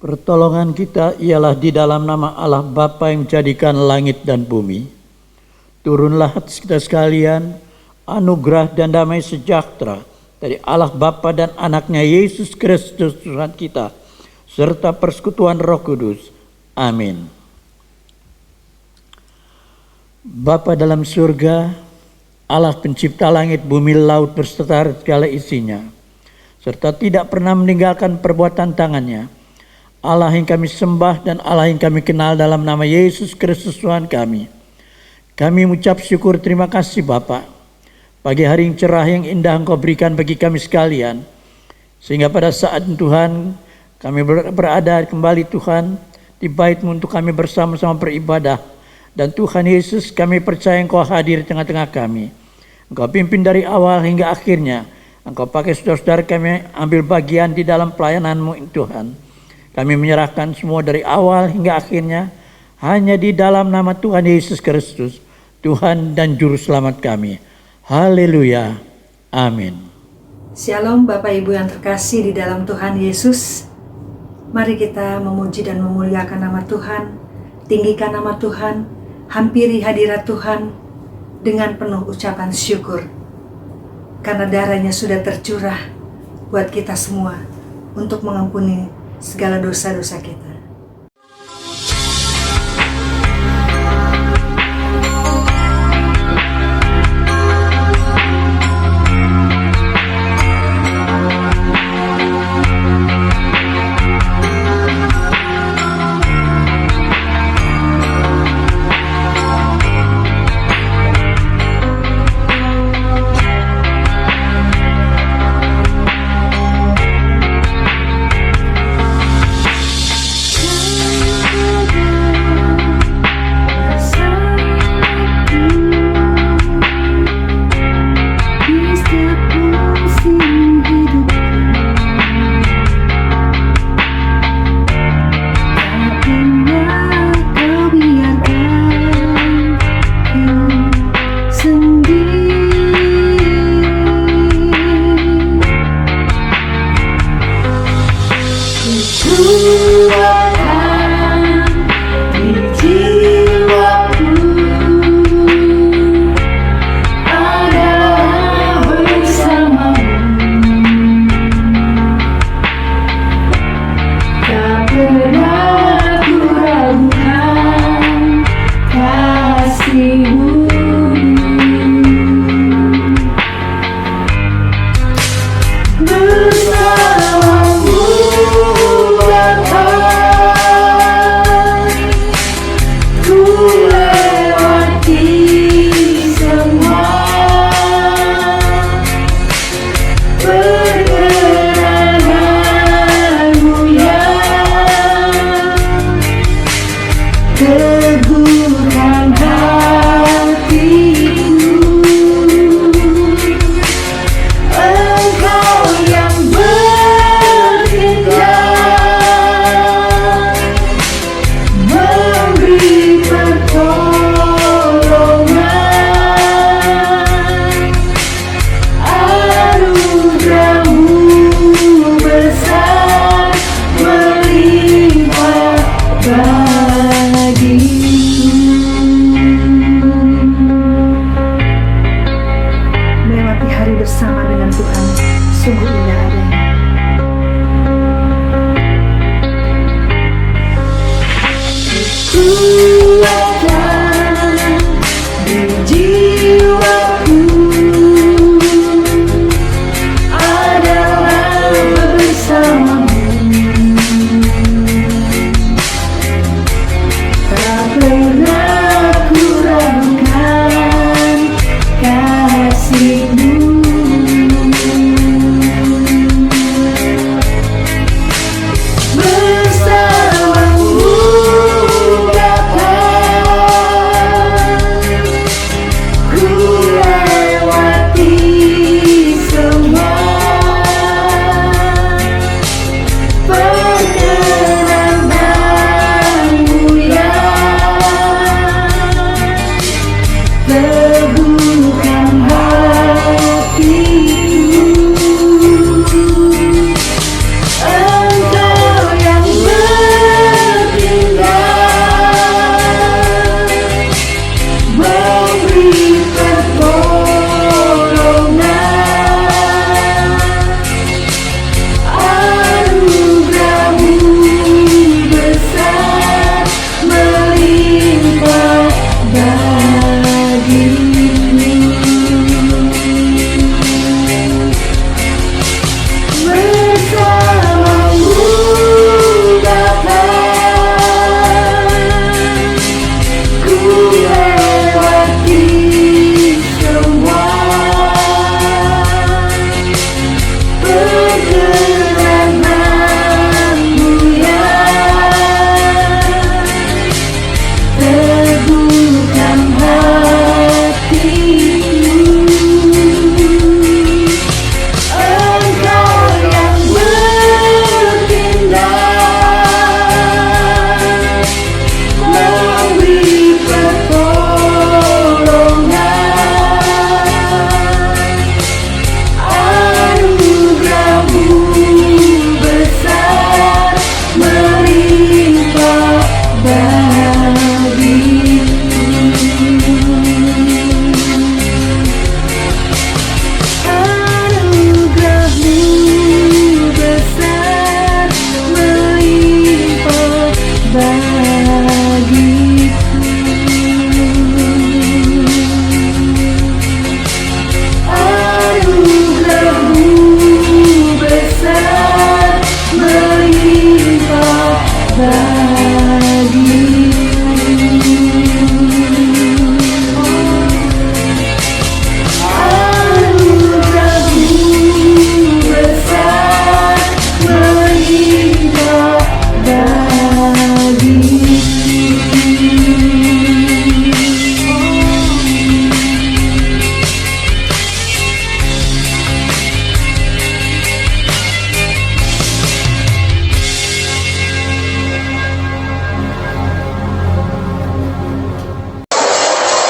Pertolongan kita ialah di dalam nama Allah Bapa yang menjadikan langit dan bumi. Turunlah atas kita sekalian anugerah dan damai sejahtera dari Allah Bapa dan anaknya Yesus Kristus Tuhan kita, serta persekutuan Roh Kudus. Amin. Bapa dalam surga, Allah pencipta langit, bumi, laut berserta segala isinya, serta tidak pernah meninggalkan perbuatan tangannya. Allah yang kami sembah dan Allah yang kami kenal dalam nama Yesus Kristus Tuhan kami. Kami mengucap syukur terima kasih Bapa. Pagi hari yang cerah yang indah Engkau berikan bagi kami sekalian. Sehingga pada saat Tuhan kami berada kembali Tuhan di bait-Mu untuk kami bersama-sama beribadah. Dan Tuhan Yesus, kami percaya Engkau hadir di tengah-tengah kami. Engkau pimpin dari awal hingga akhirnya. Engkau pakai saudara-saudara kami ambil bagian di dalam pelayanan-Mu Tuhan. Kami menyerahkan semua dari awal hingga akhirnya hanya di dalam nama Tuhan Yesus Kristus, Tuhan dan Juru Selamat kami. Haleluya. Amin. Shalom Bapak Ibu yang terkasih di dalam Tuhan Yesus. Mari kita memuji dan memuliakan nama Tuhan, tinggikan nama Tuhan, hampiri hadirat Tuhan dengan penuh ucapan syukur. Karena darahnya sudah tercurah buat kita semua untuk mengampuni segala dosa-dosa kita. Bersamamu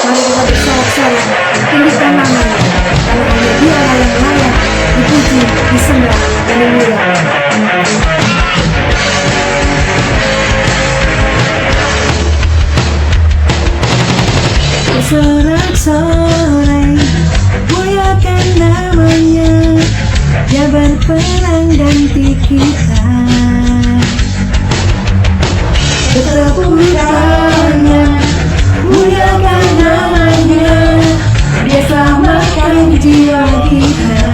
Mari kita bersorak-sorai, tinggikan namanya, karena hanya Dialah yang layak dipuji, disembah, dan dimuliakan. Bersorak-sorai, muliakan namanya, Dia berperang ganti kita. Bertepuk tangan, muliakan namanya, Dia selamatkan jiwa kita.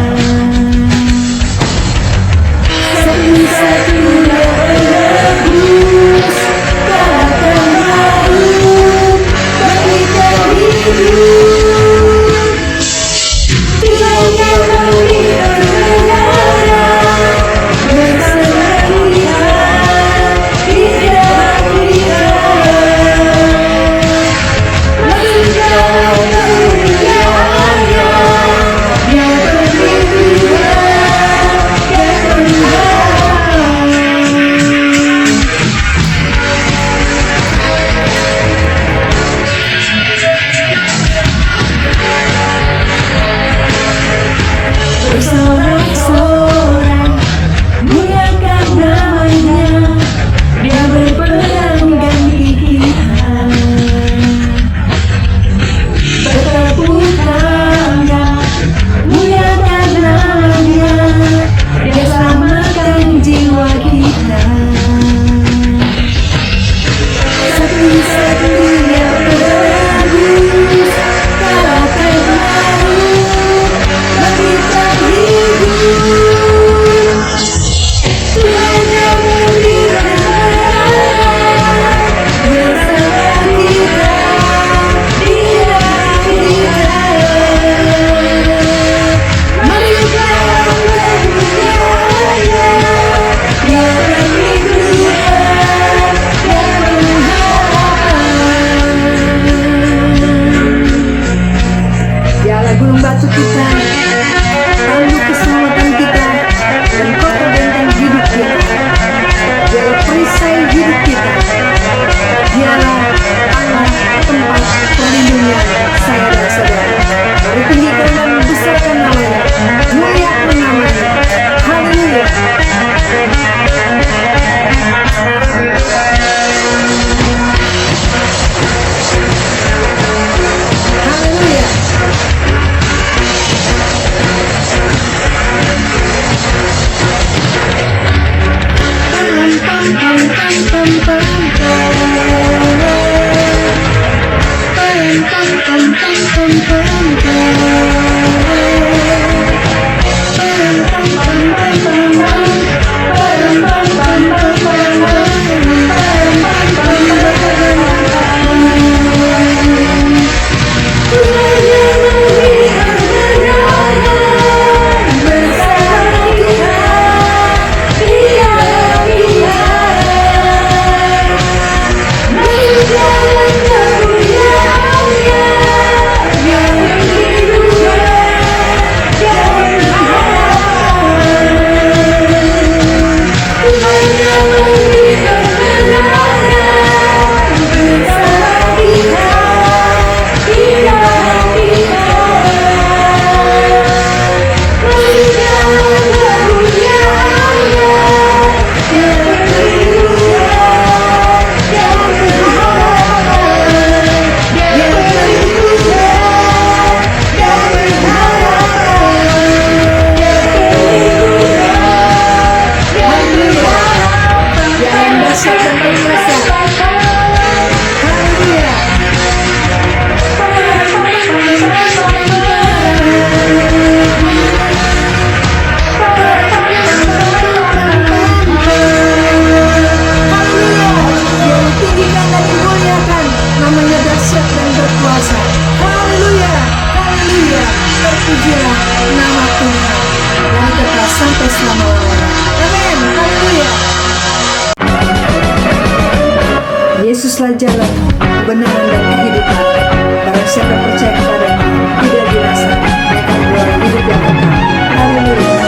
Satu-satunya penebus, kalahkan maut, bangkitkan hidup. Tuhan yang memberi kebenaran, bersama Yesuslah jalan, kebenaran dan kehidupan. Barang siapa percaya kepadanya tidak binasa, mereka beroleh hidup yang kekal. Haleluya.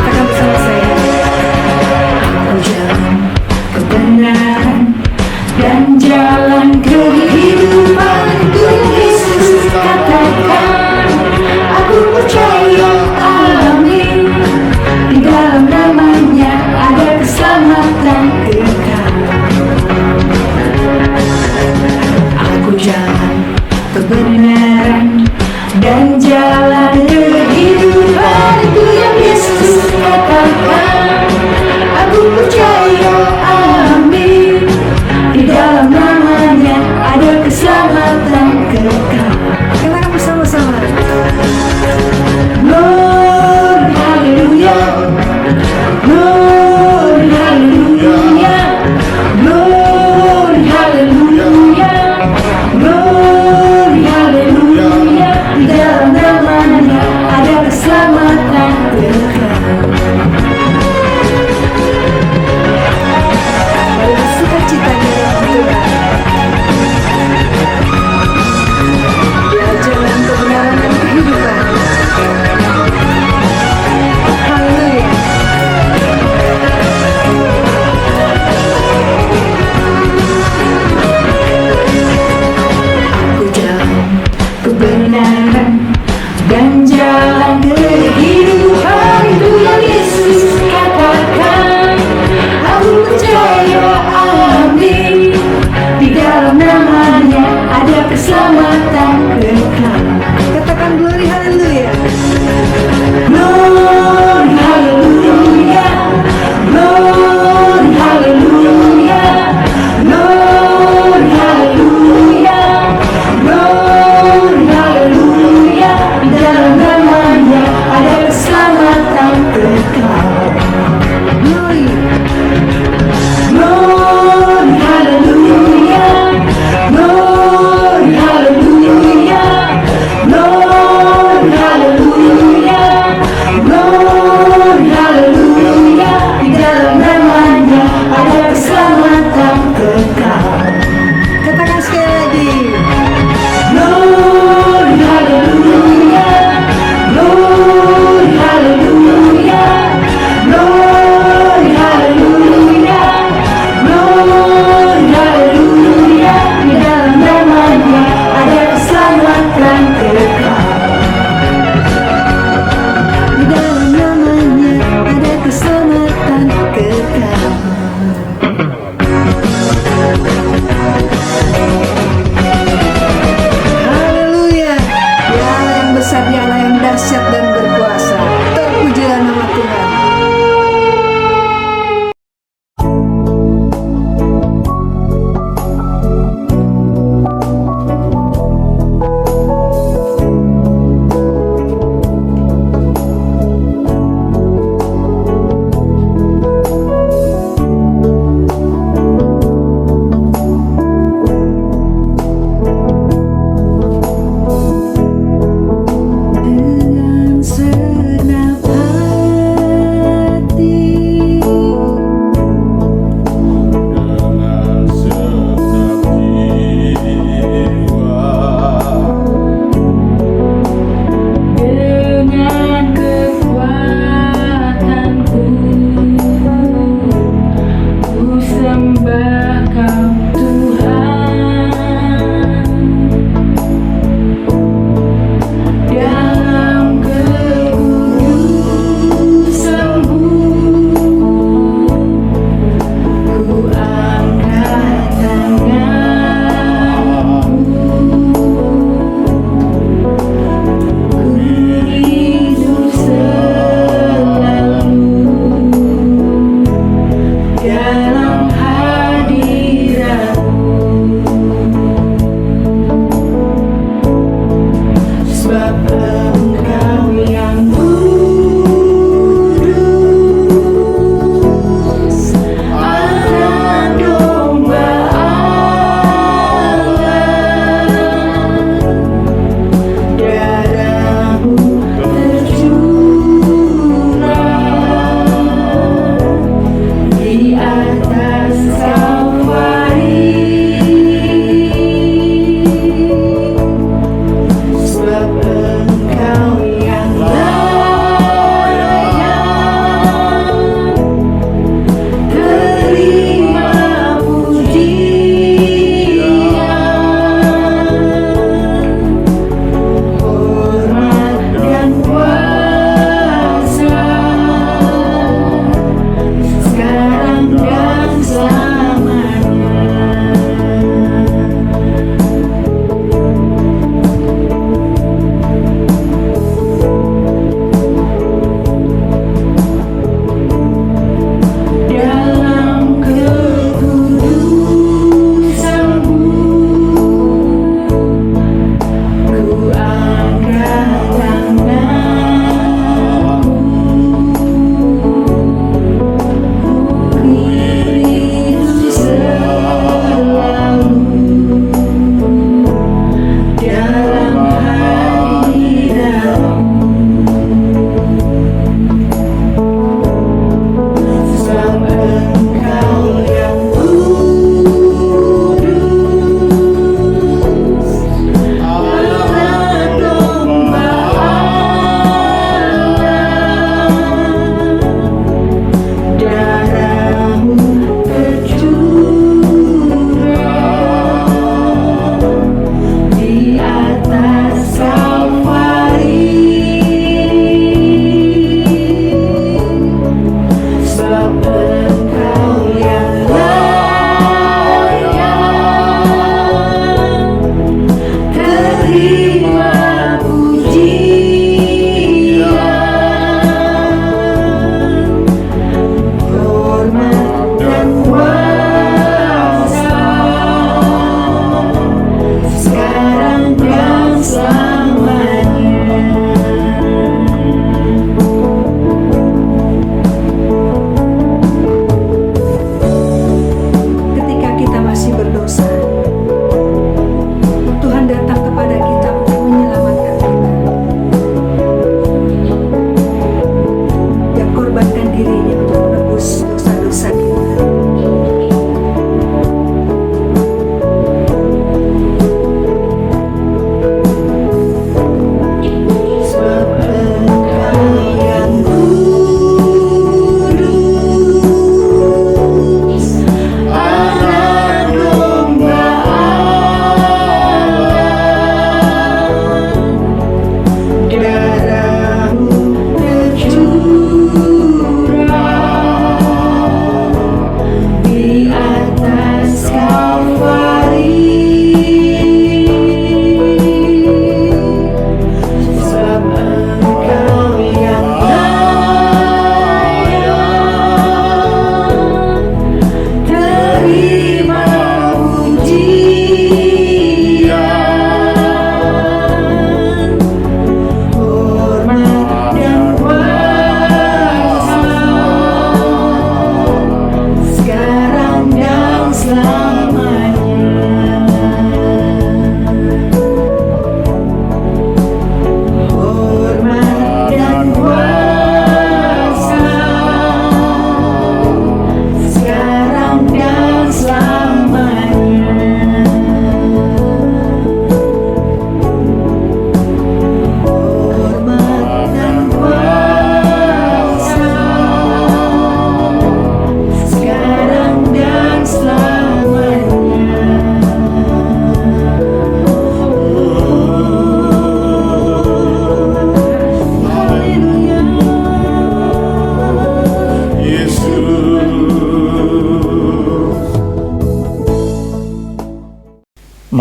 Katakan bersama saya. Aku jalan kebenaran dan jalan kehidupan. Tuhan Yesus katakan, aku percaya, amin. Di dalam namanya ada keselamatan kekal. Aku jalan kebenaran dan jalan kehidupan. Tuhan Yesus katakan, aku percaya, amin. Di dalam namanya ada keselamatan kekal. Katakan bersama-sama. Glory, haleluya. Glory, haleluya. Glory, haleluya. Glory, haleluya. Di dalam namanya ada keselamatan kekal. Mari bersukacita di dalam Tuhan. Dia jalan kebenaran dan kehidupan. Haleluya. Aku jalan kebenaran dan jalan kehidupan. Tuhan Yesus katakan, aku percaya, amin. Di dalam namanya ada keselamatan kekal. Katakan glory, haleluya. Glory, haleluya. Glory, haleluya. Glory, haleluya. Glory, haleluya. Di dalam namanya ada keselamatan kekal. Glory. Glory, haleluya. Glory, haleluya.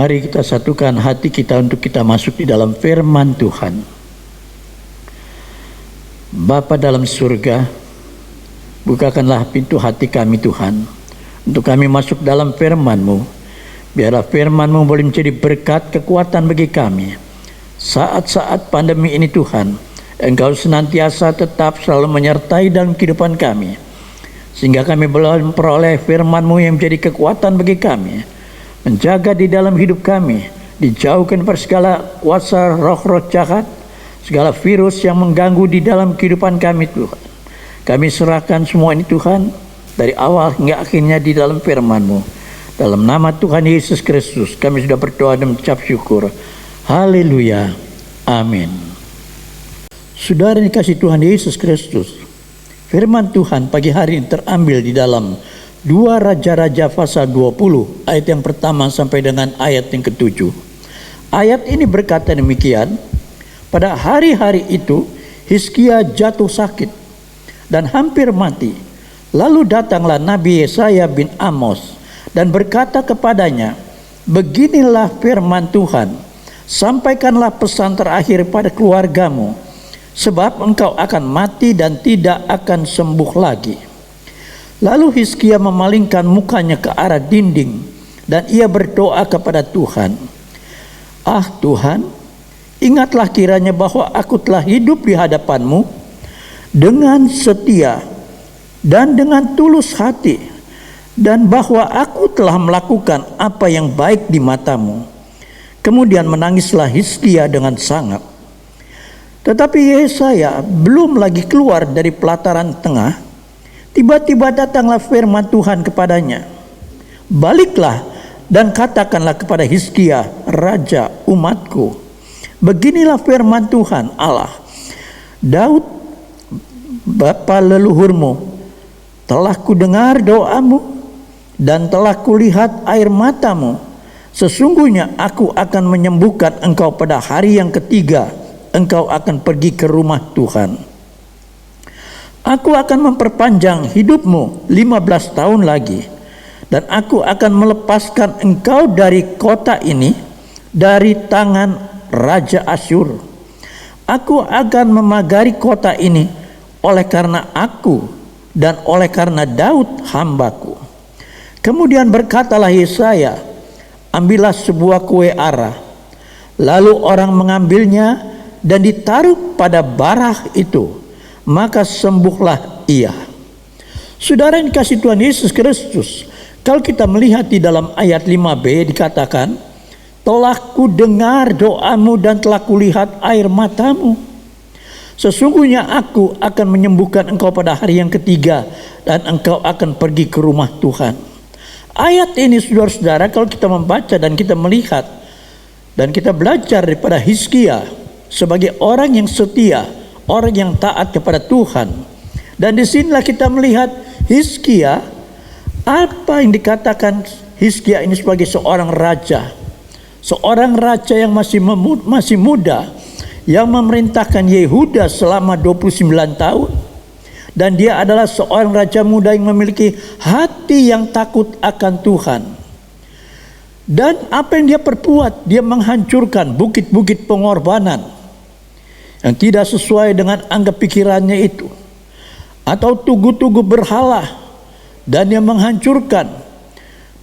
Mari kita satukan hati kita untuk kita masuk di dalam firman Tuhan. Bapa dalam surga, bukakanlah pintu hati kami Tuhan, untuk kami masuk dalam firman-Mu. Biarlah firman-Mu boleh menjadi berkat kekuatan bagi kami. Saat-saat pandemi ini Tuhan, Engkau senantiasa tetap selalu menyertai dalam kehidupan kami, sehingga kami boleh memperoleh firman-Mu yang menjadi kekuatan bagi kami, menjaga di dalam hidup kami, dijauhkan dari segala kuasa roh-roh jahat, segala virus yang mengganggu di dalam kehidupan kami Tuhan. Kami serahkan semua ini Tuhan, dari awal hingga akhirnya di dalam firman-Mu. Dalam nama Tuhan Yesus Kristus kami sudah berdoa dan mengucap syukur. Haleluya. Amin. Saudara yang dikasihi Tuhan Yesus Kristus, firman Tuhan pagi hari ini terambil di dalam 2 Raja-Raja pasal 20 ayat yang pertama sampai dengan ayat yang ke-7. Ayat ini berkata demikian, pada hari-hari itu Hizkia jatuh sakit dan hampir mati. Lalu datanglah Nabi Yesaya bin Amos dan berkata kepadanya, beginilah firman Tuhan, sampaikanlah pesan terakhir pada keluargamu, sebab engkau akan mati dan tidak akan sembuh lagi. Lalu Hizkia memalingkan mukanya ke arah dinding dan ia berdoa kepada Tuhan, ah Tuhan, ingatlah kiranya bahwa aku telah hidup di hadapan-Mu dengan setia dan dengan tulus hati, dan bahwa aku telah melakukan apa yang baik di mata-Mu. Kemudian menangislah Hizkia dengan sangat. Tetapi Yesaya belum lagi keluar dari pelataran tengah, tiba-tiba datanglah firman Tuhan kepadanya, baliklah dan katakanlah kepada Hizkia, raja umatku, beginilah firman Tuhan Allah, Daud bapa leluhurmu telah kudengar doamu dan telah kulihat air matamu. Sesungguhnya aku akan menyembuhkan engkau pada hari yang ketiga. Engkau akan pergi ke rumah Tuhan. Aku akan memperpanjang hidupmu 15 tahun lagi, dan aku akan melepaskan engkau dari kota ini, dari tangan Raja Asyur. Aku akan memagari kota ini oleh karena aku dan oleh karena Daud hambaku. Kemudian berkatalah Yesaya, ambillah sebuah kue ara. Lalu orang mengambilnya dan ditaruh pada barah itu, maka sembuhlah ia. Saudara yang dikasihi Tuhan Yesus Kristus, kalau kita melihat di dalam ayat 5b dikatakan, telah kudengar doamu dan telah kulihat air matamu. Sesungguhnya aku akan menyembuhkan engkau pada hari yang ketiga, dan engkau akan pergi ke rumah Tuhan. Ayat ini saudara-saudara, kalau kita membaca dan kita melihat dan kita belajar daripada Hizkia sebagai orang yang setia, orang yang taat kepada Tuhan. Dan disinilah kita melihat Hizkia, apa yang dikatakan Hizkia ini sebagai seorang raja. Seorang raja yang masih muda, yang memerintahkan Yehuda selama 29 tahun. Dan dia adalah seorang raja muda yang memiliki hati yang takut akan Tuhan. Dan apa yang dia perbuat, dia menghancurkan bukit-bukit pengorbanan yang tidak sesuai dengan anggap pikirannya itu, atau tugu-tugu berhala, dan yang menghancurkan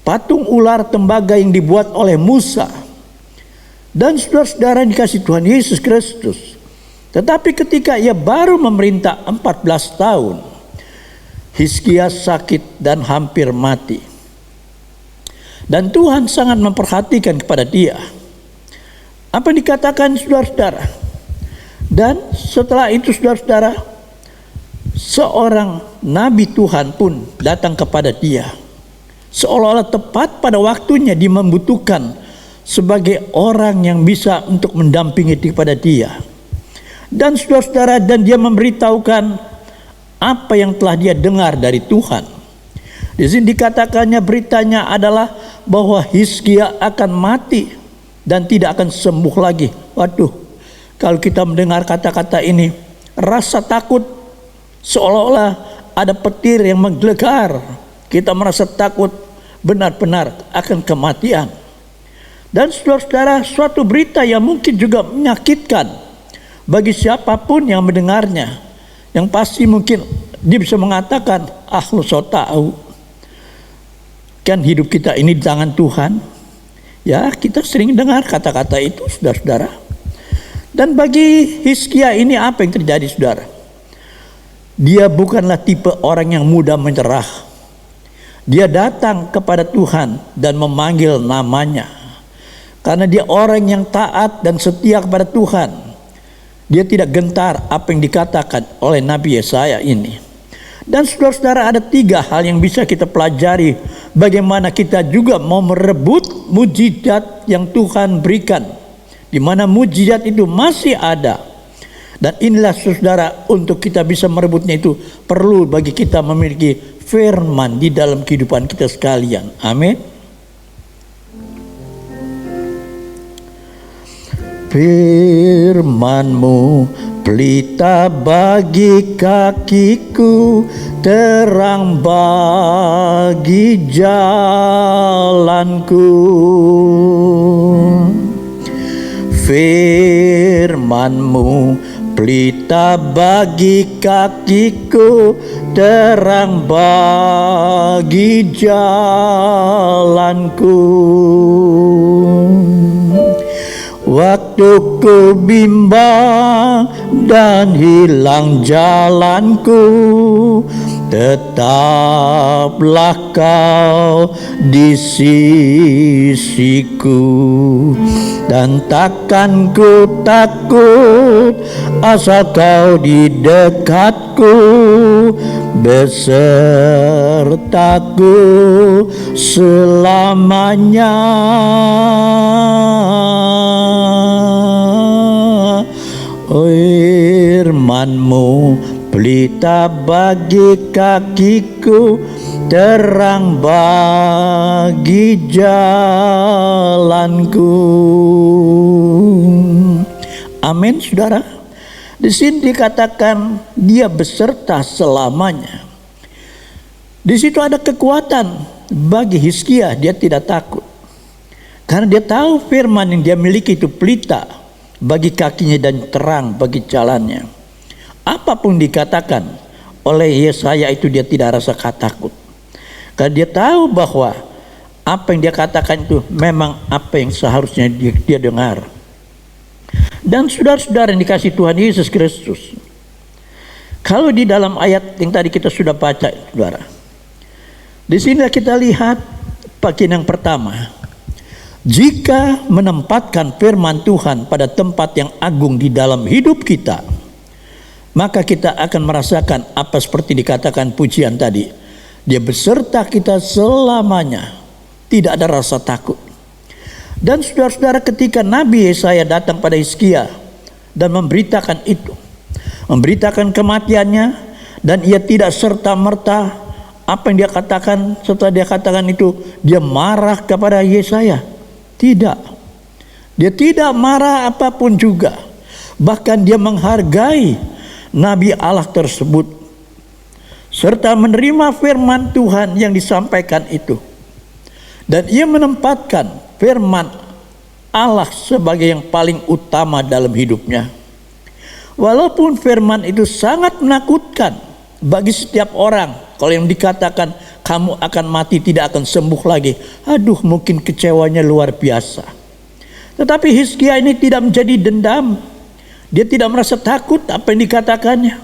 patung ular tembaga yang dibuat oleh Musa. Dan saudara-saudara yang dikasihi Tuhan Yesus Kristus, tetapi ketika ia baru memerintah 14 tahun, Hizkia sakit dan hampir mati. Dan Tuhan sangat memperhatikan kepada dia. Apa yang dikatakan saudara-saudara? Dan setelah itu saudara-saudara, seorang nabi Tuhan pun datang kepada dia, seolah-olah tepat pada waktunya dia membutuhkan sebagai orang yang bisa untuk mendampingi kepada dia. Dan saudara-saudara, dan dia memberitahukan apa yang telah dia dengar dari Tuhan. Di sini dikatakannya, beritanya adalah bahwa Hizkia akan mati dan tidak akan sembuh lagi. Waduh, kalau kita mendengar kata-kata ini, rasa takut seolah-olah ada petir yang menggelegar. Kita merasa takut benar-benar akan kematian. Dan saudara-saudara, suatu berita yang mungkin juga menyakitkan bagi siapapun yang mendengarnya. Yang pasti mungkin dia bisa mengatakan, lu so tahu. Kan hidup kita ini di tangan Tuhan. Ya, kita sering dengar kata-kata itu, saudara-saudara. Dan bagi Hizkia ini apa yang terjadi, saudara? Dia bukanlah tipe orang yang mudah menyerah. Dia datang kepada Tuhan dan memanggil namanya. Karena dia orang yang taat dan setia kepada Tuhan. Dia tidak gentar apa yang dikatakan oleh Nabi Yesaya ini. Dan saudara-saudara, ada 3 hal yang bisa kita pelajari. Bagaimana kita juga mau merebut mujizat yang Tuhan berikan. Di mana mujizat itu masih ada. Dan inilah saudara, untuk kita bisa merebutnya itu perlu bagi kita memiliki firman di dalam kehidupan kita sekalian. Amin. Firman-Mu pelita bagi kakiku, terang bagi jalanku. Firman-Mu pelita bagi kakiku, terang bagi jalanku. Waktu ku bimbang dan hilang jalanku, tetaplah Kau di sisiku. Dan takkan ku takut asal Kau di dekatku, besertaku selamanya. Firman-Mu pelita bagi kakiku, terang bagi jalanku. Amin, saudara. Di sini dikatakan dia beserta selamanya. Di situ ada kekuatan bagi Hizkia, dia tidak takut. Karena dia tahu firman yang dia miliki itu pelita bagi kakinya dan terang bagi jalannya. Apapun dikatakan oleh Yesaya itu dia tidak rasa takut. Karena dia tahu bahwa apa yang dia katakan itu memang apa yang seharusnya dia dengar. Dan saudara-saudara yang dikasihi Tuhan Yesus Kristus, kalau di dalam ayat yang tadi kita sudah baca, saudara, di sini kita lihat bagian yang pertama. Jika menempatkan firman Tuhan pada tempat yang agung di dalam hidup kita, maka kita akan merasakan apa seperti dikatakan pujian tadi. Dia beserta kita selamanya, tidak ada rasa takut. Dan saudara-saudara, ketika Nabi Yesaya datang pada Hizkia dan memberitakan itu, memberitakan kematiannya, dan ia tidak serta-merta apa yang dia katakan setelah dia katakan itu, dia marah kepada Yesaya. Tidak, dia tidak marah apapun juga. Bahkan dia menghargai Nabi Allah tersebut, serta menerima firman Tuhan yang disampaikan itu. Dan ia menempatkan firman Allah sebagai yang paling utama dalam hidupnya. Walaupun firman itu sangat menakutkan bagi setiap orang. Kalau yang dikatakan kamu akan mati, tidak akan sembuh lagi, aduh, mungkin kecewanya luar biasa. Tetapi Hizkia ini tidak menjadi dendam. Dia tidak merasa takut apa yang dikatakannya,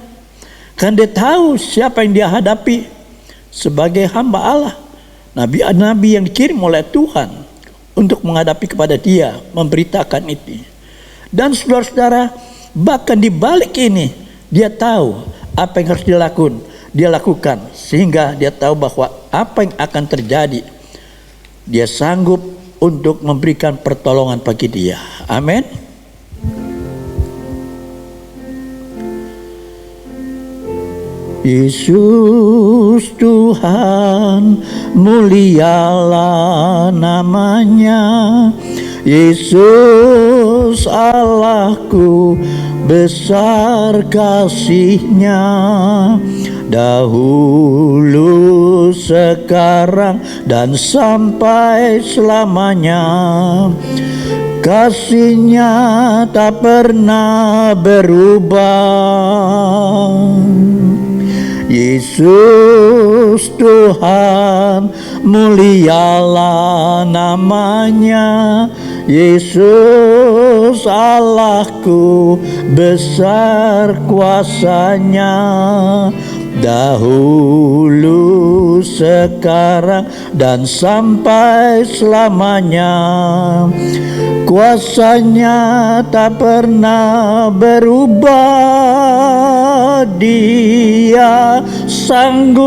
karena dia tahu siapa yang dia hadapi sebagai hamba Allah, nabi-nabi yang dikirim oleh Tuhan untuk menghadapi kepada dia, memberitakan itu. Dan saudara-saudara, bahkan di balik ini dia tahu apa yang harus dia lakukan, sehingga dia tahu bahwa apa yang akan terjadi, dia sanggup untuk memberikan pertolongan bagi dia. Amin. Yesus Tuhan, mulialah namanya. Yesus Allahku, besar kasih-Nya. dahulu, sekarang, dan sampai selamanya. Kasih-Nya tak pernah berubah. Yesus Tuhan, mulialah namanya. Yesus Allahku, besar kuasa-Nya. Dahulu, sekarang, dan sampai selamanya. Kuasa-Nya tak pernah berubah. Dia sanggup,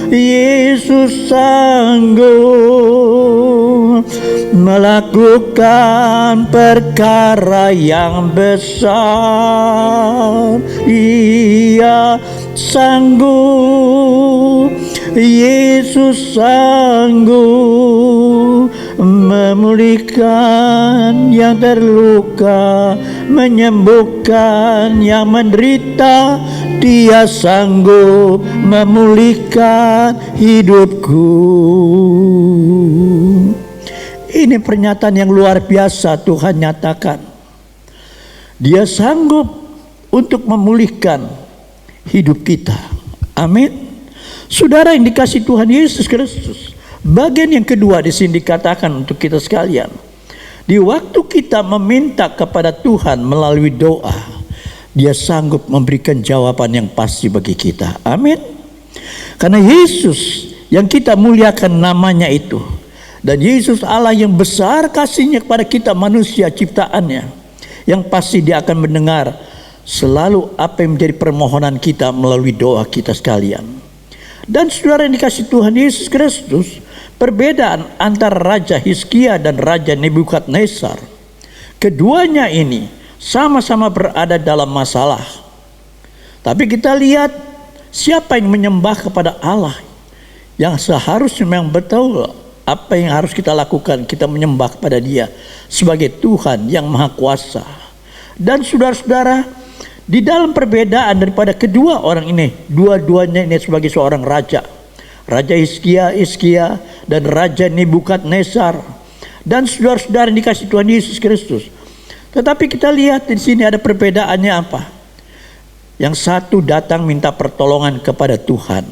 Yesus sanggup melakukan perkara yang besar. Ia sanggup, Yesus sanggup memulihkan yang terluka, menyembuhkan yang menderita. Dia sanggup memulihkan hidupku. Ini pernyataan yang luar biasa Tuhan nyatakan. Dia sanggup untuk memulihkan hidup kita. Amin. Saudara yang dikasihi Tuhan Yesus Kristus, bagian yang kedua di sini dikatakan untuk kita sekalian. Di waktu kita meminta kepada Tuhan melalui doa, Dia sanggup memberikan jawaban yang pasti bagi kita. Amin. Karena Yesus yang kita muliakan namanya itu, dan Yesus Allah yang besar kasih-Nya kepada kita manusia ciptaannya, yang pasti Dia akan mendengar selalu apa yang menjadi permohonan kita melalui doa kita sekalian. Dan saudara yang dikasihi Tuhan Yesus Kristus, perbedaan antara Raja Hizkia dan Raja Nebukadnezar, keduanya ini sama-sama berada dalam masalah. Tapi kita lihat siapa yang menyembah kepada Allah yang seharusnya memang betul apa yang harus kita lakukan. Kita menyembah kepada Dia sebagai Tuhan yang Maha Kuasa. Dan saudara-saudara, di dalam perbedaan daripada kedua orang ini, dua-duanya ini sebagai seorang raja, Raja Hizkia dan Raja Nebukadnezar. Dan saudara-saudara yang dikasihi Tuhan Yesus Kristus, tetapi kita lihat di sini ada perbedaannya apa? Yang satu datang minta pertolongan kepada Tuhan,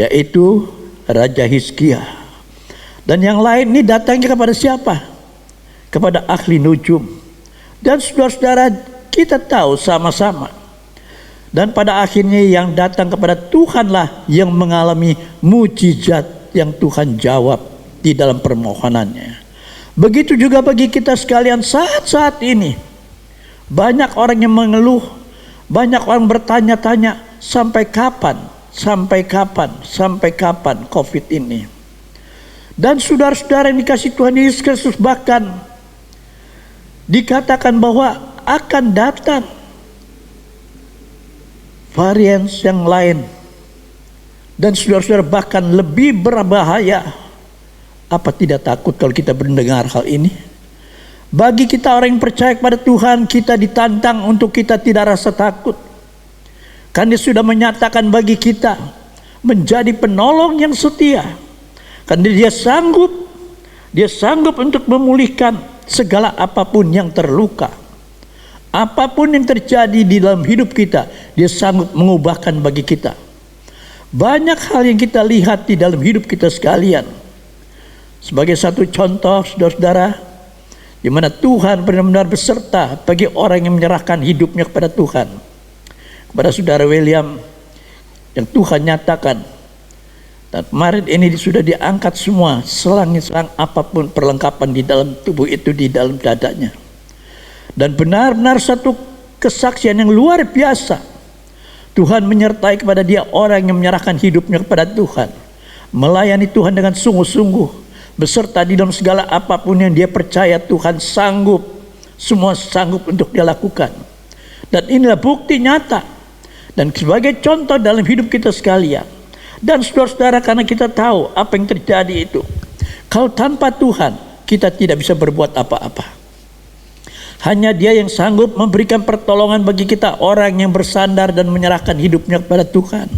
yaitu Raja Hizkia. Dan yang lain ini datangnya kepada siapa? Kepada ahli nujum. Dan saudara-saudara, kita tahu sama-sama. Dan pada akhirnya yang datang kepada Tuhanlah yang mengalami mujizat yang Tuhan jawab di dalam permohonannya. Begitu juga bagi kita sekalian saat-saat ini. Banyak orang yang mengeluh, banyak orang bertanya-tanya, sampai kapan COVID ini. Dan saudara-saudara yang dikasihi Tuhan Yesus Kristus, bahkan dikatakan bahwa akan datang varian yang lain, dan saudara-saudara bahkan lebih berbahaya. Apa tidak takut kalau kita mendengar hal ini? Bagi kita orang yang percaya kepada Tuhan, kita ditantang untuk kita tidak rasa takut, karena Dia sudah menyatakan bagi kita menjadi penolong yang setia. Karena Dia sanggup untuk memulihkan segala apapun yang terluka. Apapun yang terjadi di dalam hidup kita, Dia sanggup mengubahkan bagi kita. Banyak hal yang kita lihat di dalam hidup kita sekalian. Sebagai satu contoh, saudara-saudara, di mana Tuhan benar-benar beserta bagi orang yang menyerahkan hidupnya kepada Tuhan. Kepada saudara William, yang Tuhan nyatakan, dan kemarin ini sudah diangkat semua selang-selang apapun perlengkapan di dalam tubuh itu, di dalam dadanya. Dan benar-benar satu kesaksian yang luar biasa. Tuhan menyertai kepada dia orang yang menyerahkan hidupnya kepada Tuhan, melayani Tuhan dengan sungguh-sungguh, beserta di dalam segala apapun yang dia percaya Tuhan sanggup, semua sanggup untuk dia lakukan. Dan inilah bukti nyata dan sebagai contoh dalam hidup kita sekalian. Dan saudara-saudara, karena kita tahu apa yang terjadi itu, kalau tanpa Tuhan kita tidak bisa berbuat apa-apa. Hanya Dia yang sanggup memberikan pertolongan bagi kita, orang yang bersandar dan menyerahkan hidupnya kepada Tuhan.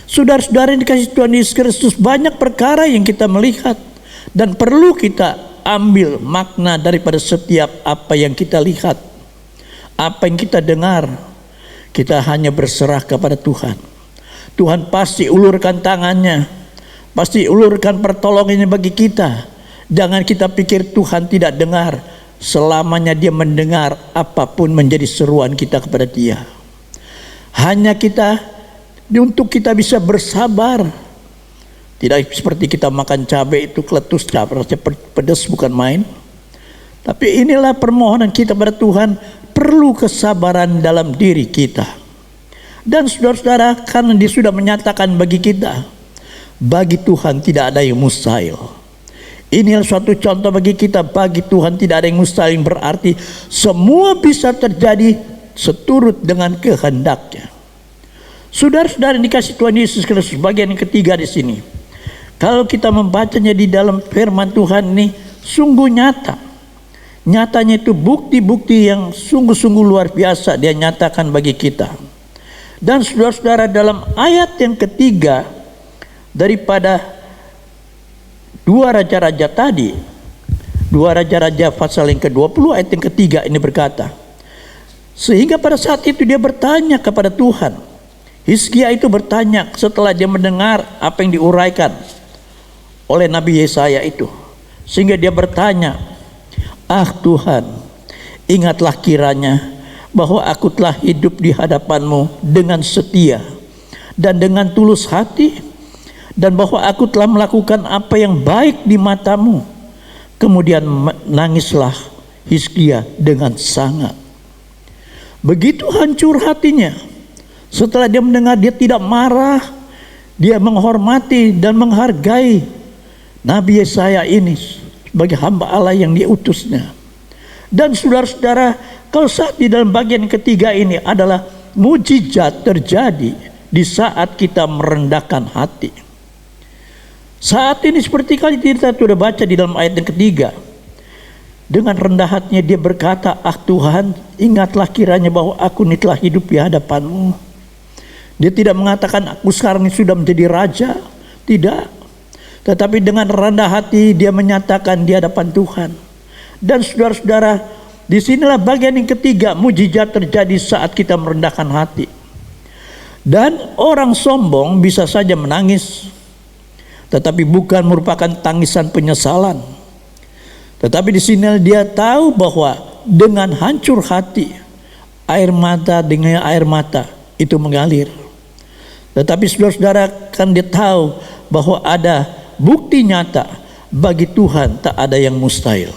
Saudara-saudara yang dikasihi Tuhan Yesus Kristus, banyak perkara yang kita melihat dan perlu kita ambil makna daripada setiap apa yang kita lihat, apa yang kita dengar. Kita hanya berserah kepada Tuhan. Tuhan pasti ulurkan tangannya, pasti ulurkan pertolongannya bagi kita. Jangan kita pikir Tuhan tidak dengar. Selamanya Dia mendengar apapun menjadi seruan kita kepada Dia. Hanya untuk kita bisa bersabar. Tidak seperti kita makan cabai itu keletus, rasanya pedas bukan main. Tapi inilah permohonan kita pada Tuhan, perlu kesabaran dalam diri kita. Dan saudara-saudara, karena Dia sudah menyatakan bagi kita, bagi Tuhan tidak ada yang mustahil. Inilah suatu contoh bagi kita, bagi Tuhan tidak ada yang mustahil, berarti semua bisa terjadi seturut dengan kehendak-Nya. Saudara-saudara yang dikasihi Tuhan Yesus Kristus, bagian yang ketiga di sini. Kalau kita membacanya di dalam firman Tuhan ini sungguh nyata. Nyatanya itu bukti-bukti yang sungguh-sungguh luar biasa Dia nyatakan bagi kita. Dan saudara-saudara, dalam ayat yang ketiga daripada 2 Raja-Raja tadi, 2 Raja-Raja pasal yang ke-20 ayat yang ketiga ini berkata, sehingga pada saat itu dia bertanya kepada Tuhan. Hizkia itu bertanya setelah dia mendengar apa yang diuraikan oleh Nabi Yesaya itu. Sehingga dia bertanya, ah Tuhan, ingatlah kiranya bahwa aku telah hidup di hadapan-Mu dengan setia dan dengan tulus hati, dan bahwa aku telah melakukan apa yang baik di mata-Mu. Kemudian menangislah Hizkia dengan sangat. Begitu hancur hatinya. Setelah dia mendengar, dia tidak marah, dia menghormati dan menghargai Nabi Yesaya ini sebagai hamba Allah yang diutusnya. Dan saudara-saudara, kalau saat di dalam bagian ketiga ini adalah mujizat terjadi di saat kita merendahkan hati. Saat ini seperti kali kita sudah baca di dalam ayat yang ketiga, dengan rendah hatinya dia berkata, ah Tuhan, ingatlah kiranya bahwa aku ini telah hidup di hadapan-Mu. Dia tidak mengatakan aku sekarang ini sudah menjadi raja, tidak. Tetapi dengan rendah hati dia menyatakan di hadapan Tuhan. Dan saudara-saudara, disinilah bagian yang ketiga, mujizat terjadi saat kita merendahkan hati. Dan orang sombong bisa saja menangis, tetapi bukan merupakan tangisan penyesalan. Tetapi di sini dia tahu bahwa dengan hancur hati, air mata dengan air mata itu mengalir. Tetapi saudara-saudara, kan dia tahu bahwa ada bukti nyata, bagi Tuhan tak ada yang mustahil.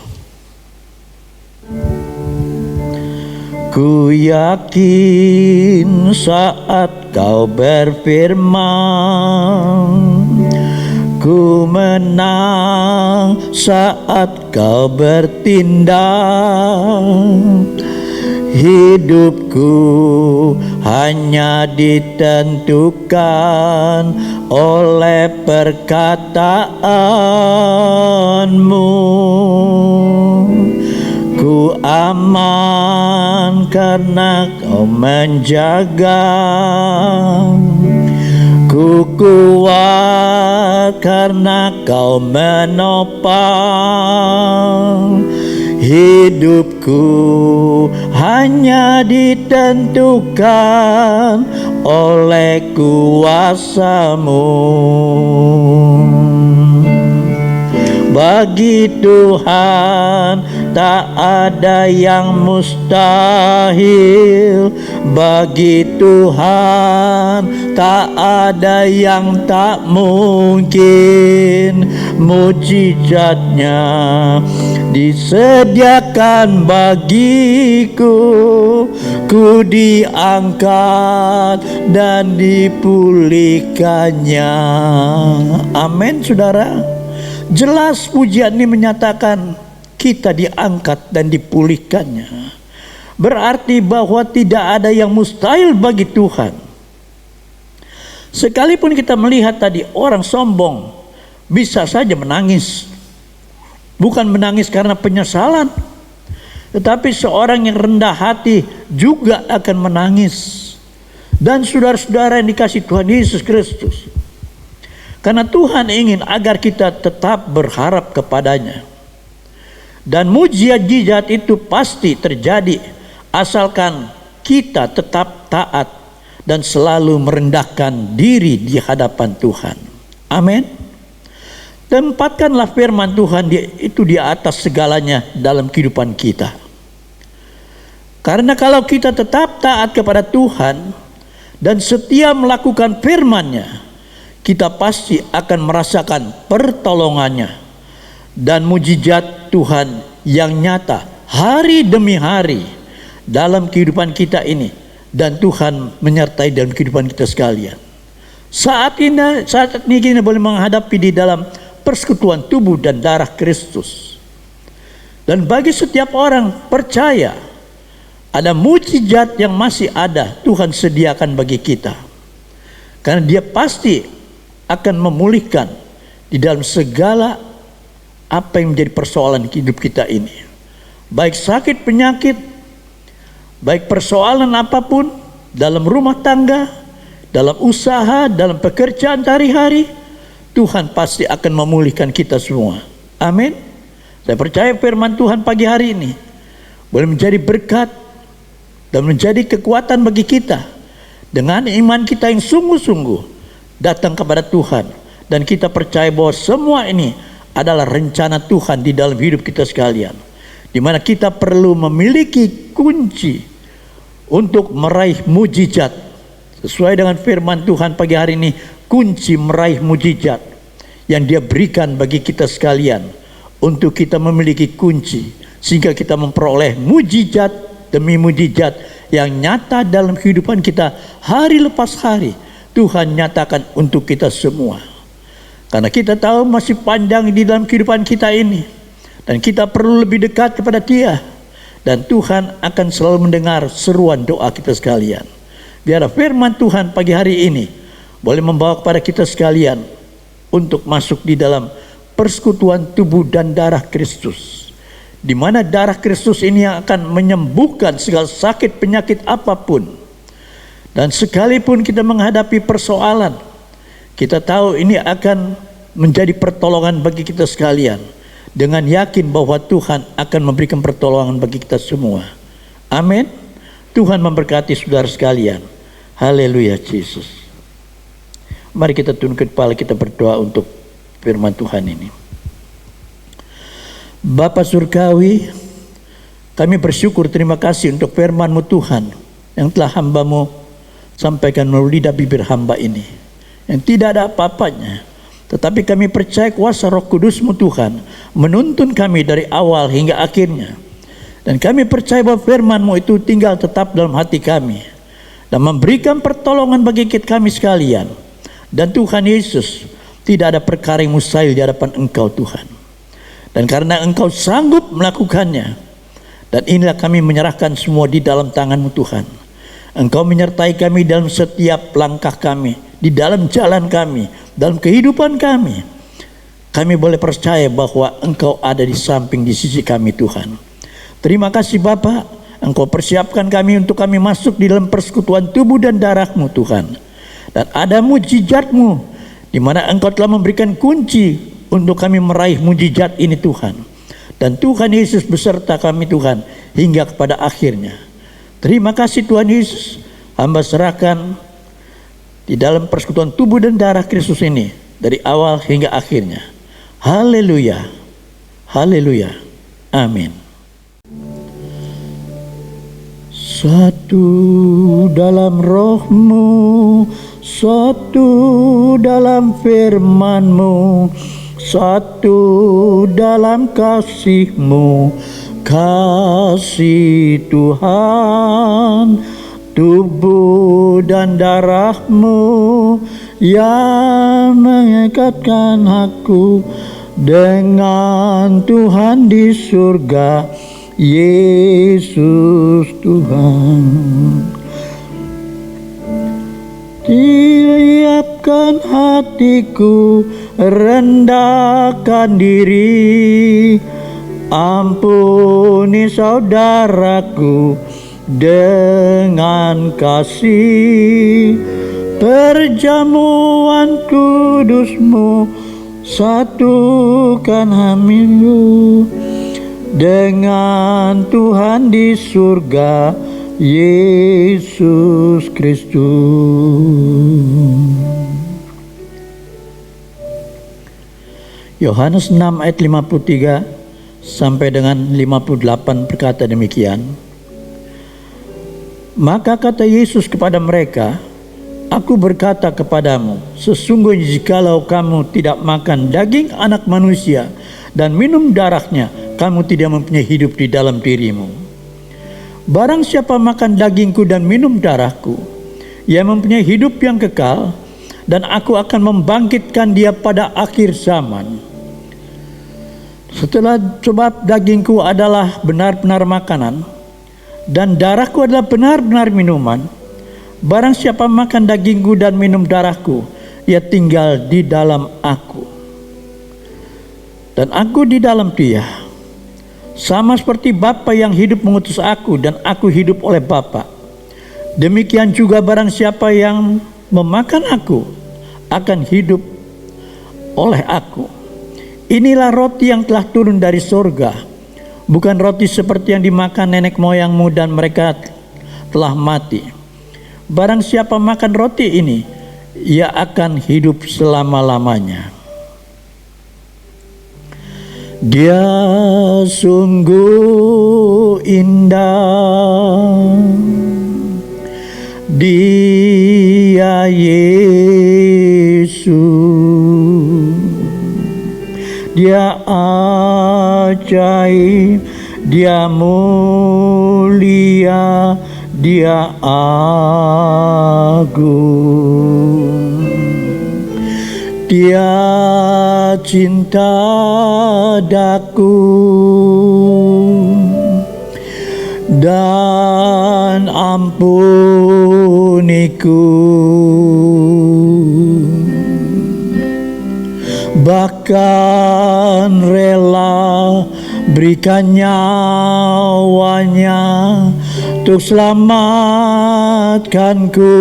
Ku yakin saat Kau berfirman, ku menang saat Kau bertindak. Hidupku hanya ditentukan oleh perkataanmu. Ku aman karena Kau menjaga. Ku kuat karena Kau menopang. Hidupku hanya ditentukan oleh kuasa-Mu. Bagi Tuhan tak ada yang mustahil. Bagi Tuhan tak ada yang tak mungkin. Mujizatnya disediakan bagiku, ku diangkat dan dipulihkannya. Amin, saudara. Jelas pujian ini menyatakan kita diangkat dan dipulihkannya. Berarti bahwa tidak ada yang mustahil bagi Tuhan. Sekalipun kita melihat tadi orang sombong bisa saja menangis. Bukan menangis karena penyesalan, Tetapi seorang yang rendah hati juga akan menangis. Dan saudara-saudara yang dikasihi Tuhan Yesus Kristus, karena Tuhan ingin agar kita tetap berharap kepadanya. Dan mujizat itu pasti terjadi asalkan kita tetap taat dan selalu merendahkan diri di hadapan Tuhan. Amin. Tempatkanlah firman Tuhan itu di atas segalanya dalam kehidupan kita. Karena kalau kita tetap taat kepada Tuhan dan setia melakukan firman-Nya, kita pasti akan merasakan pertolongannya dan mujizat Tuhan yang nyata hari demi hari dalam kehidupan kita ini, dan Tuhan menyertai dalam kehidupan kita sekalian. Saat ini kita boleh menghadapi di dalam persekutuan tubuh dan darah Kristus. Dan bagi setiap orang percaya, ada mujizat yang masih ada Tuhan sediakan bagi kita. Karena Dia pasti akan memulihkan di dalam segala apa yang menjadi persoalan hidup kita ini. Baik sakit penyakit, baik persoalan apapun, dalam rumah tangga, dalam usaha, dalam pekerjaan sehari-hari, Tuhan pasti akan memulihkan kita semua. Amin. Saya percaya firman Tuhan pagi hari ini boleh menjadi berkat dan menjadi kekuatan bagi kita. Dengan iman kita yang sungguh-sungguh datang kepada Tuhan, dan kita percaya bahwa semua ini adalah rencana Tuhan di dalam hidup kita sekalian, di mana kita perlu memiliki kunci untuk meraih mujizat. Sesuai dengan firman Tuhan pagi hari ini, kunci meraih mujizat yang Dia berikan bagi kita sekalian, untuk kita memiliki kunci sehingga kita memperoleh mujizat demi mujizat yang nyata dalam kehidupan kita hari lepas hari. Tuhan nyatakan untuk kita semua. Karena kita tahu masih panjang di dalam kehidupan kita ini, dan kita perlu lebih dekat kepada Dia, dan Tuhan akan selalu mendengar seruan doa kita sekalian. Biar firman Tuhan pagi hari ini boleh membawa kepada kita sekalian untuk masuk di dalam persekutuan tubuh dan darah Kristus, di mana darah Kristus ini yang akan menyembuhkan segala sakit penyakit apapun. Dan sekalipun kita menghadapi persoalan, kita tahu ini akan menjadi pertolongan bagi kita sekalian, dengan yakin bahwa Tuhan akan memberikan pertolongan bagi kita semua. Amin. Tuhan memberkati saudara sekalian. Haleluya Yesus. Mari kita tundukkan kepala, kita berdoa untuk firman Tuhan ini. Bapa Surgawi, kami bersyukur, terima kasih untuk firman-Mu Tuhan yang telah hamba-Mu sampaikan melalui lidah bibir hamba ini, yang tidak ada apa-apanya, tetapi kami percaya kuasa Roh Kudus-Mu Tuhan menuntun kami dari awal hingga akhirnya, dan kami percaya bahwa firman-Mu itu tinggal tetap dalam hati kami dan memberikan pertolongan bagi kami sekalian. Dan Tuhan Yesus, tidak ada perkara yang mustahil di hadapan Engkau Tuhan, dan karena Engkau sanggup melakukannya, dan inilah kami menyerahkan semua di dalam tangan-Mu Tuhan. Engkau menyertai kami dalam setiap langkah kami, di dalam jalan kami, dalam kehidupan kami. Kami boleh percaya bahwa Engkau ada di samping, di sisi kami Tuhan. Terima kasih Bapa, Engkau persiapkan kami untuk kami masuk di dalam persekutuan tubuh dan darah-Mu Tuhan. Dan ada mujizat-Mu, di mana Engkau telah memberikan kunci untuk kami meraih mujizat ini Tuhan. Dan Tuhan Yesus beserta kami Tuhan hingga kepada akhirnya. Terima kasih Tuhan Yesus, hamba serahkan di dalam persekutuan tubuh dan darah Kristus ini dari awal hingga akhirnya. Haleluya, haleluya, amin. Satu dalam Roh-Mu, satu dalam firman-Mu, satu dalam kasih-Mu. Kasih Tuhan, tubuh dan darah-Mu yang mengikatkan aku dengan Tuhan di surga, Yesus Tuhan. Tiapkan hatiku, rendahkan diri, ampun ampuni saudaraku dengan kasih. Perjamuan kudus-Mu satukan kami dengan Tuhan di surga, Yesus Kristus. Yohanes 6 ayat 53 sampai dengan 58 berkata demikian. Maka kata Yesus kepada mereka, Aku berkata kepadamu, sesungguhnya jikalau kamu tidak makan daging anak manusia dan minum darahnya, kamu tidak mempunyai hidup di dalam dirimu. Barang siapa makan dagingku dan minum darahku, ia mempunyai hidup yang kekal, dan aku akan membangkitkan dia pada akhir zaman. Sebab dagingku adalah benar-benar makanan, dan darahku adalah benar-benar minuman. Barang siapa makan dagingku dan minum darahku, ia tinggal di dalam aku, dan aku di dalam dia. Sama seperti Bapa yang hidup mengutus aku, dan aku hidup oleh Bapa. Demikian juga barang siapa yang memakan aku, akan hidup oleh aku. Inilah roti yang telah turun dari surga, bukan roti seperti yang dimakan nenek moyangmu dan mereka telah mati. Barang siapa makan roti ini, ia akan hidup selama-lamanya. Dia sungguh indah, Dia Yesus, Dia ajaib, Dia mulia, Dia agung. Dia cinta daku dan ampuniku, bahkan rela berikan nyawanya untuk selamatkanku.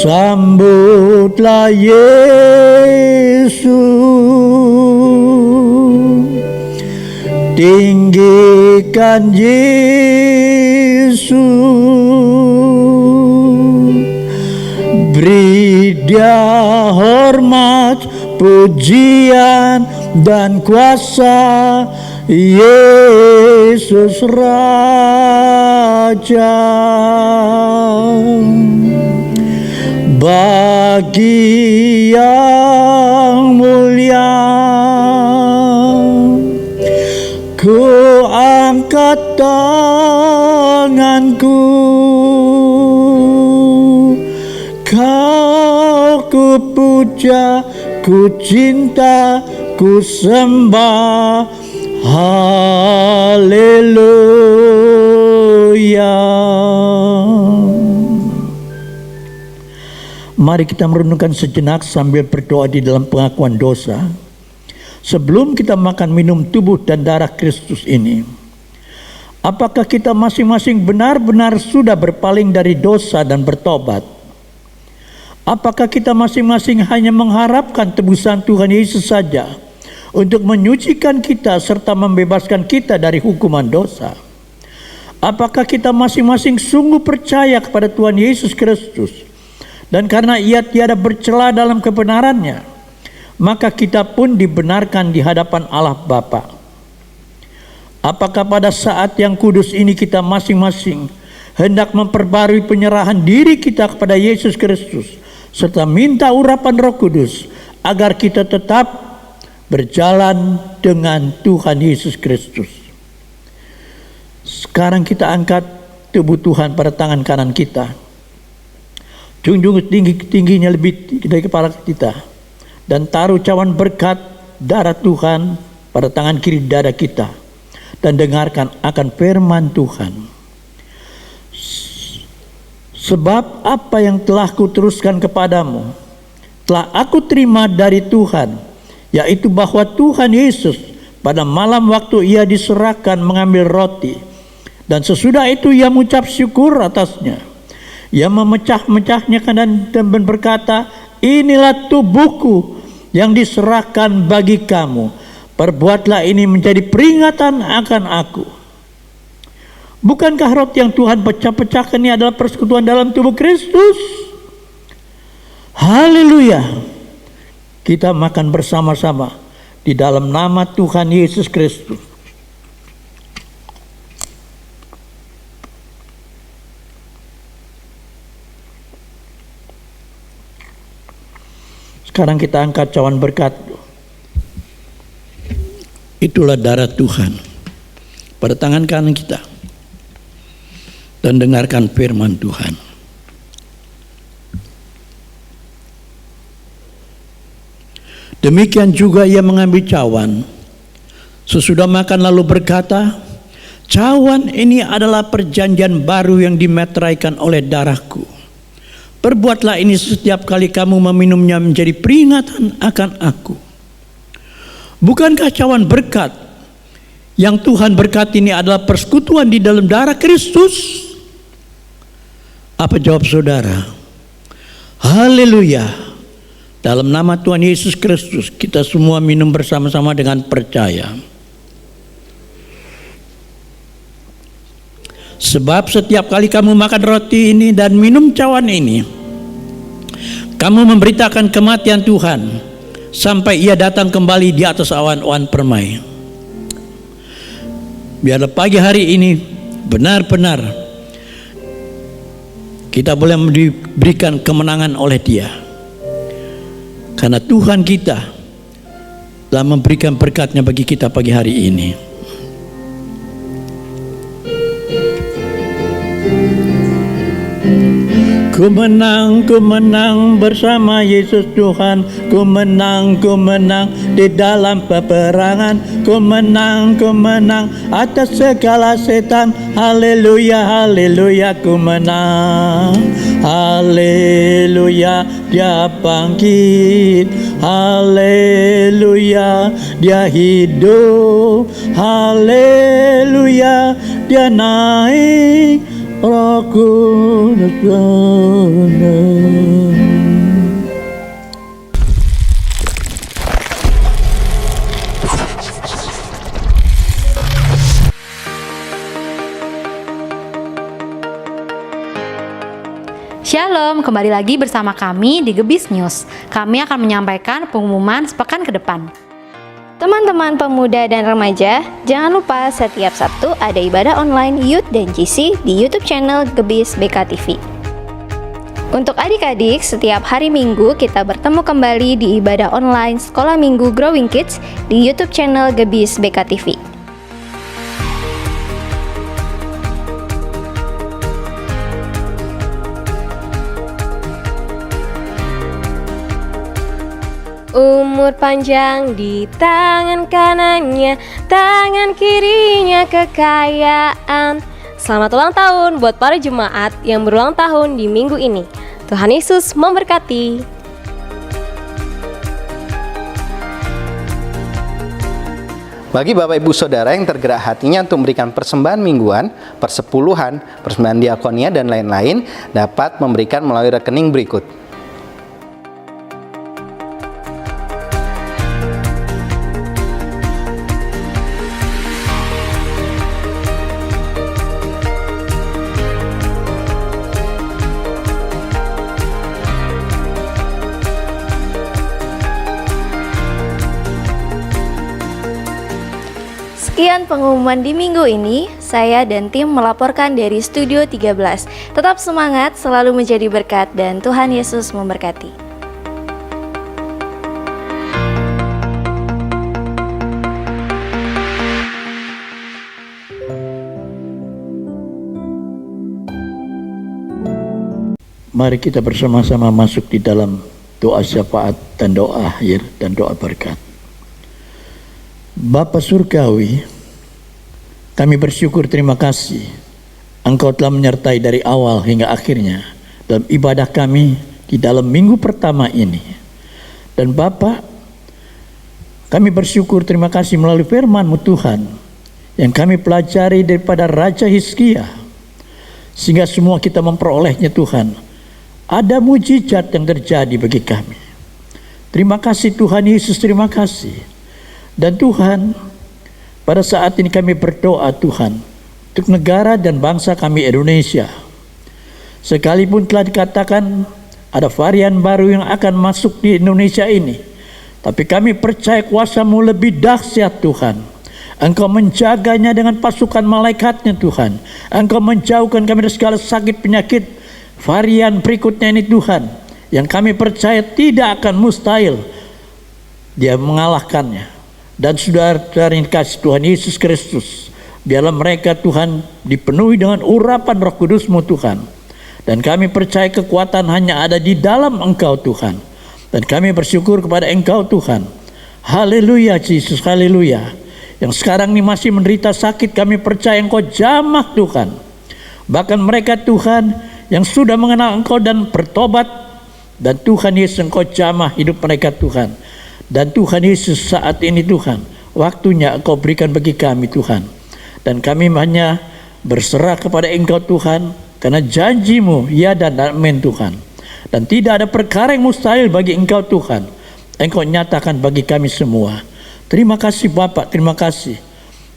Sambutlah Yesus, tinggikan Yesus, beri Dia hormat, pujian dan kuasa. Yesus Raja, bagi yang mulia ku angkat tanganku, Kau ku puja, ku cinta, ku sembah. Haleluya. Mari kita merenungkan sejenak sambil berdoa di dalam pengakuan dosa. Sebelum kita makan minum tubuh dan darah Kristus ini, apakah kita masing-masing benar-benar sudah berpaling dari dosa dan bertobat? Apakah kita masing-masing hanya mengharapkan tebusan Tuhan Yesus saja untuk menyucikan kita serta membebaskan kita dari hukuman dosa? Apakah kita masing-masing sungguh percaya kepada Tuhan Yesus Kristus, dan karena Ia tiada bercela dalam kebenarannya, maka kita pun dibenarkan di hadapan Allah Bapa? Apakah pada saat yang kudus ini kita masing-masing hendak memperbarui penyerahan diri kita kepada Yesus Kristus, serta minta urapan Roh Kudus agar kita tetap berjalan dengan Tuhan Yesus Kristus? Sekarang kita angkat tubuh Tuhan pada tangan kanan kita, junjung tingginya lebih dari kepala kita, dan taruh cawan berkat darah Tuhan pada tangan kiri dada kita, dan dengarkan akan firman Tuhan. Sebab apa yang telah kuteruskan kepadamu telah aku terima dari Tuhan, yaitu bahwa Tuhan Yesus Pada malam waktu ia diserahkan mengambil roti, dan sesudah itu ia mengucap syukur atasnya. Ia memecah-mecahnya dan berkata, "Inilah tubuhku yang diserahkan bagi kamu. Perbuatlah ini menjadi peringatan akan aku." Bukankah roti yang Tuhan pecah-pecahkan ini adalah persekutuan dalam tubuh Kristus? Haleluya. Kita makan bersama-sama di dalam nama Tuhan Yesus Kristus. Sekarang kita angkat cawan berkat. Itulah darah Tuhan. Pada tangan kanan kita. Dan dengarkan firman Tuhan. Demikian juga ia mengambil cawan. Sesudah makan lalu berkata, "Cawan ini adalah perjanjian baru yang dimeteraikan oleh darahku. Perbuatlah ini setiap kali kamu meminumnya menjadi peringatan akan aku." Bukankah cawan berkat yang Tuhan berkati ini adalah persekutuan di dalam darah Kristus? Apa jawab saudara? Haleluya. Dalam nama Tuhan Yesus Kristus kita semua minum bersama-sama dengan percaya. Sebab setiap kali kamu makan roti ini dan minum cawan ini, kamu memberitakan kematian Tuhan sampai ia datang kembali di atas awan-awan permai. Biarlah pagi hari ini benar-benar kita boleh diberikan kemenangan oleh Dia. Karena Tuhan kita telah memberikan berkat-Nya bagi kita pagi hari ini. Ku menang bersama Yesus Tuhan. Ku menang di dalam peperangan. Ku menang atas segala setan. Haleluya, haleluya, ku menang. Haleluya, Dia bangkit. Haleluya, Dia hidup. Haleluya, Dia naik. Roh Kudus. Shalom, kembali lagi bersama kami di Gebis News. Kami akan menyampaikan pengumuman sepekan ke depan. Teman-teman pemuda dan remaja, jangan lupa setiap Sabtu ada ibadah online Youth dan GC di YouTube channel Gebis BKTV. Untuk adik-adik, setiap hari Minggu kita bertemu kembali di ibadah online Sekolah Minggu Growing Kids di YouTube channel Gebis BKTV. Umur panjang di tangan kanannya, tangan kirinya kekayaan. Selamat ulang tahun buat para jemaat yang berulang tahun di minggu ini. Tuhan Yesus memberkati. Bagi Bapak Ibu Saudara yang tergerak hatinya untuk memberikan persembahan mingguan, persepuluhan, persembahan diakonia dan lain-lain, dapat memberikan melalui rekening berikut. Sekian pengumuman di minggu ini, saya dan tim melaporkan dari Studio 13. Tetap semangat, selalu menjadi berkat, dan Tuhan Yesus memberkati. Mari kita bersama-sama masuk di dalam doa syafaat dan doa akhir dan doa berkat. Bapa Surgawi, kami bersyukur, terima kasih Engkau telah menyertai dari awal hingga akhirnya dalam ibadah kami di dalam minggu pertama ini. Dan Bapa, Kami bersyukur, terima kasih melalui firman-Mu Tuhan yang kami pelajari daripada Raja Hizkia, sehingga semua kita memperolehnya Tuhan. Ada mujizat yang terjadi bagi kami. Terima kasih Tuhan Yesus, terima kasih. Dan Tuhan, pada saat ini kami berdoa Tuhan untuk negara dan bangsa kami Indonesia. Sekalipun telah dikatakan ada varian baru yang akan masuk di Indonesia ini, tapi kami percaya kuasa-Mu lebih dahsyat Tuhan. Engkau menjaganya dengan pasukan malaikat-Nya Tuhan. Engkau menjauhkan kami dari segala sakit penyakit varian berikutnya ini Tuhan, yang kami percaya tidak akan mustahil Dia mengalahkannya. Dan saudara-saudara yang dikasihi Tuhan Yesus Kristus, biarlah mereka Tuhan dipenuhi dengan urapan Roh Kudus-Mu Tuhan. Dan kami percaya kekuatan hanya ada di dalam Engkau Tuhan. Dan kami bersyukur kepada Engkau Tuhan. Haleluya Yesus, haleluya. Yang sekarang ini masih menderita sakit, kami percaya Engkau jamah Tuhan. Bahkan mereka Tuhan yang sudah mengenal Engkau dan bertobat, dan Tuhan Yesus Engkau jamah hidup mereka Tuhan. Dan Tuhan Yesus saat ini Tuhan, waktunya Engkau berikan bagi kami Tuhan. Dan kami hanya berserah kepada Engkau Tuhan, karena janji-Mu ya dan amin Tuhan. Dan tidak ada perkara yang mustahil bagi Engkau Tuhan. Engkau nyatakan bagi kami semua. Terima kasih Bapak, terima kasih.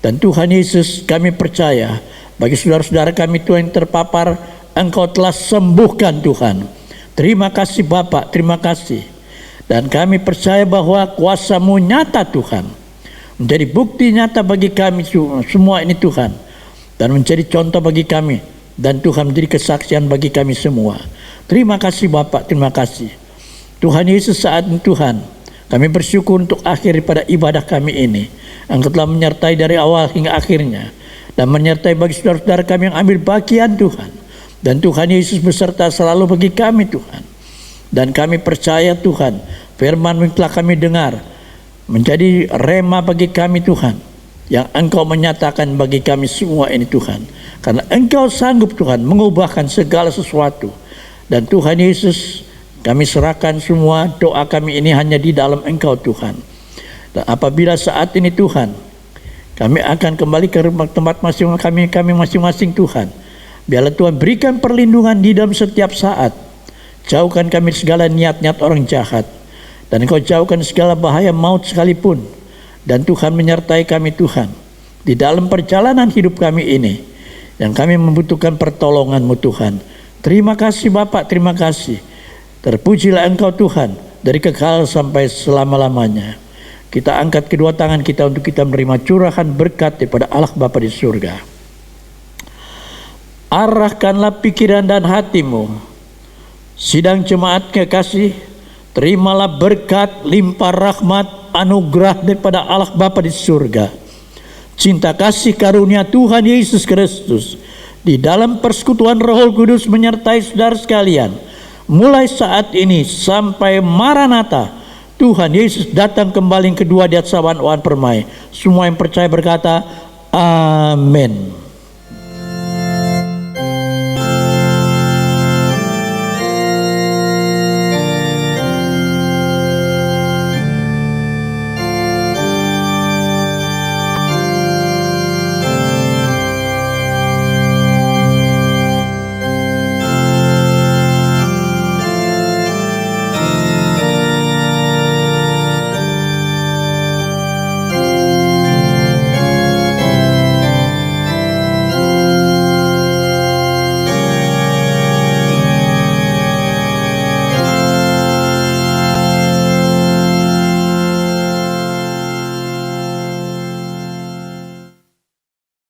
Dan Tuhan Yesus, kami percaya bagi saudara-saudara kami Tuhan yang terpapar, Engkau telah sembuhkan Tuhan. Terima kasih Bapak, terima kasih. Dan kami percaya bahwa kuasa-Mu nyata Tuhan, menjadi bukti nyata bagi kami semua ini Tuhan, dan menjadi contoh bagi kami, dan Tuhan menjadi kesaksian bagi kami semua. Terima kasih Bapak, terima kasih. Tuhan Yesus, saat ini Tuhan, kami bersyukur untuk akhir pada ibadah kami ini. Engkau telah menyertai dari awal hingga akhirnya, dan menyertai bagi saudara-saudara kami yang ambil bagian Tuhan. Dan Tuhan Yesus beserta selalu bagi kami Tuhan. Dan kami percaya Tuhan, firman yang telah kami dengar menjadi rema bagi kami Tuhan, yang Engkau menyatakan bagi kami semua ini Tuhan. Karena Engkau sanggup Tuhan mengubahkan segala sesuatu. Dan Tuhan Yesus, kami serahkan semua doa kami ini hanya di dalam Engkau Tuhan. Dan apabila saat ini Tuhan, kami akan kembali ke tempat kami masing-masing Tuhan. Biarlah Tuhan berikan perlindungan di dalam setiap saat. Jauhkan kami segala niat-niat orang jahat. Dan Engkau jauhkan segala bahaya maut sekalipun. Dan Tuhan menyertai kami Tuhan di dalam perjalanan hidup kami ini, yang kami membutuhkan pertolongan-Mu Tuhan. Terima kasih Bapak, terima kasih. Terpujilah Engkau Tuhan dari kekal sampai selama-lamanya. Kita angkat kedua tangan kita untuk kita menerima curahan berkat daripada Allah Bapa di surga. Arahkanlah pikiran dan hatimu, sidang jemaat kekasih, terimalah berkat, limpah rahmat, anugerah daripada Allah Bapa di surga. Cinta kasih karunia Tuhan Yesus Kristus di dalam persekutuan Roh Kudus menyertai saudara sekalian, mulai saat ini sampai Maranatha, Tuhan Yesus datang kembali kedua di atas awan-awan permai. Semua yang percaya berkata, amin.